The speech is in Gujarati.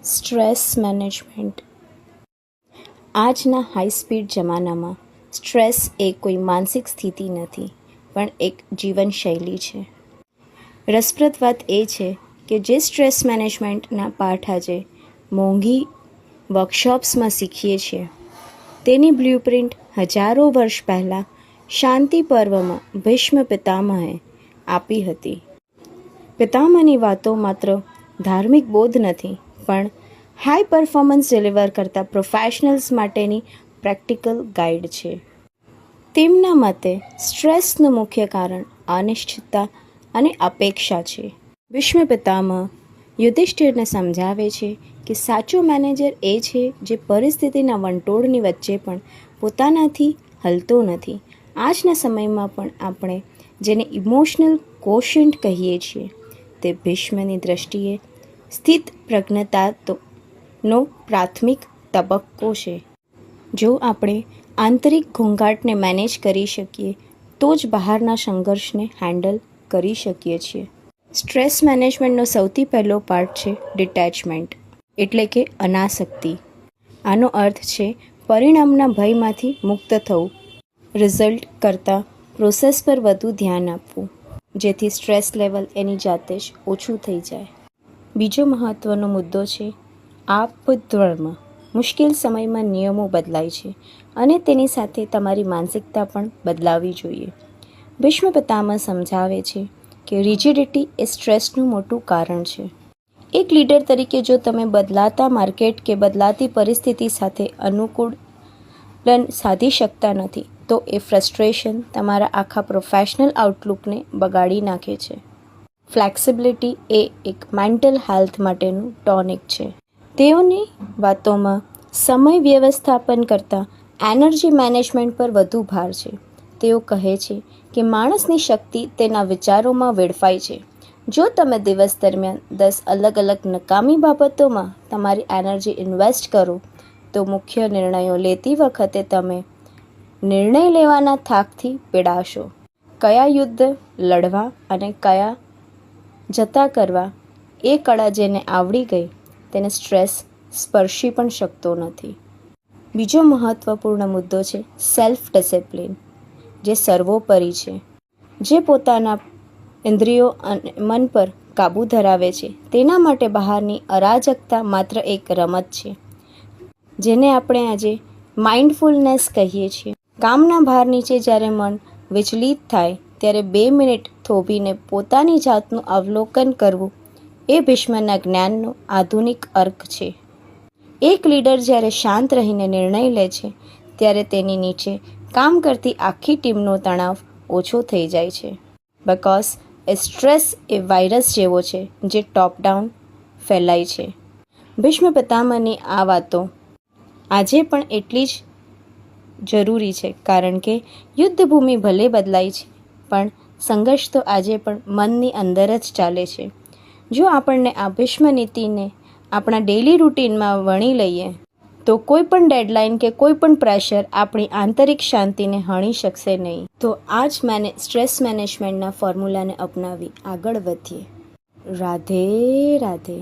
Stress management. આજના હાઈ સ્પીડ જમાનામાં સ્ટ્રેસ એ કોઈ માનસિક સ્થિતિ નથી, પણ એક જીવનશૈલી છે. રસપ્રદ વાત એ છે કે જે સ્ટ્રેસ મેનેજમેન્ટના પાઠ આજે મોંઘી વર્કશોપ્સમાં શીખીએ છીએ, તેની બ્લ્યુપ્રિન્ટ હજારો વર્ષ પહેલાં શાંતિ પર્વમાં ભીષ્મ પિતામહે આપી હતી. પિતામહની વાતો માત્ર ધાર્મિક બોધ નથી, પણ હાઈ પરફોર્મન્સ ડિલિવર કરતા પ્રોફેશનલ્સ માટેની પ્રેક્ટિકલ ગાઈડ છે. તેમના મતે સ્ટ્રેસનું મુખ્ય કારણ અનિશ્ચિતતા અને અપેક્ષા છે. ભીષ્મ પિતામહ યુધિષ્ઠિરને સમજાવે છે કે સાચો મેનેજર એ છે જે પરિસ્થિતિના વંટોળની વચ્ચે પણ પોતાનાથી હલતો નથી. આજના સમયમાં પણ આપણે જેને ઇમોશનલ કોશન્ટ કહીએ છીએ, તે ભીષ્મની દ્રષ્ટિએ સ્થિત પ્રજ્ઞતાનો પ્રાથમિક તબક્કો છે. જો આપણે આંતરિક ઘોંઘાટને મેનેજ કરી શકીએ તો જ બહારના સંઘર્ષને હેન્ડલ કરી શકીએ છીએ. સ્ટ્રેસ મેનેજમેન્ટનો સૌથી પહેલો પાર્ટ છે ડિટેચમેન્ટ, એટલે કે અનાસક્તિ. આનો અર્થ છે પરિણામના ભયમાંથી મુક્ત થવું, રિઝલ્ટ કરતાં પ્રોસેસ પર વધુ ધ્યાન આપવું, જેથી સ્ટ્રેસ લેવલ એની જાતે જ ઓછું થઈ જાય. બીજો મહત્ત્વનો મુદ્દો છે આપધર્મ. મુશ્કેલ સમયમાં નિયમો બદલાય છે અને તેની સાથે તમારી માનસિકતા પણ બદલાવી જોઈએ. ભીષ્મ પિતામહ સમજાવે છે કે રિજિડિટી એ સ્ટ્રેસનું મોટું કારણ છે. એક લીડર તરીકે જો તમે બદલાતા માર્કેટ કે બદલાતી પરિસ્થિતિ સાથે અનુકૂલન સાધી શકતા નથી, તો એ ફ્રસ્ટ્રેશન તમારા આખા પ્રોફેશનલ આઉટલુકને બગાડી નાખે છે. ફ્લેક્સિબિલિટી એ એક મેન્ટલ હેલ્થ માટેનું ટોનિક છે. તેઓની વાતોમાં સમય વ્યવસ્થાપન કરતાં એનર્જી મેનેજમેન્ટ પર વધુ ભાર છે. તેઓ કહે છે કે માણસની શક્તિ તેના વિચારોમાં વેડફાય છે. જો તમે દિવસ દરમિયાન 10 અલગ અલગ નકામી બાબતોમાં તમારી એનર્જી ઇન્વેસ્ટ કરો, તો મુખ્ય નિર્ણયો લેતી વખતે તમે નિર્ણય લેવાના થાકથી પીડાશો. કયા યુદ્ધ લડવા અને કયા જતા કરવા, એ કળા જેને આવડી ગઈ તેને સ્ટ્રેસ સ્પર્શી પણ શકતો નથી. બીજો મહત્ત્વપૂર્ણ મુદ્દો છે સેલ્ફ ડિસિપ્લિન, જે સર્વોપરી છે. જે પોતાના ઇન્દ્રિયો અને મન પર કાબૂ ધરાવે છે, તેના માટે બહારની અરાજકતા માત્ર એક રમત છે, જેને આપણે આજે માઇન્ડફુલનેસ કહીએ છીએ. કામના ભાર નીચે જ્યારે મન વિચલિત થાય, ત્યારે 2 મિનિટ થોભીને પોતાની જાતનું અવલોકન કરવું એ ભીષ્મના જ્ઞાનનો આધુનિક અર્ક છે. એક લીડર જ્યારે શાંત રહીને નિર્ણય લે છે, ત્યારે તેની નીચે કામ કરતી આખી ટીમનો તણાવ ઓછો થઈ જાય છે. Because A stress A virus જેવો છે જે ટોપ ડાઉન ફેલાય છે. ભીષ્મ પિતામહની આ વાતો આજે પણ એટલી જ જરૂરી છે, કારણ કે યુદ્ધભૂમિ ભલે બદલાઈ છે, પણ સંઘર્ષ તો આજે પણ મનની અંદર જ ચાલે છે. જો આપણને આ ભીષ્મ નીતિને આપણા ડેઇલી રૂટીનમાં વણી લઈએ, તો કોઈ પણ ડેડલાઇન કે કોઈ પણ પ્રેશર આપણી આંતરિક શાંતિને હણી શકશે નહીં. તો આ જ સ્ટ્રેસ મેનેજમેન્ટના ફોર્મ્યુલાને અપનાવી આગળ વધીએ. રાધે રાધે.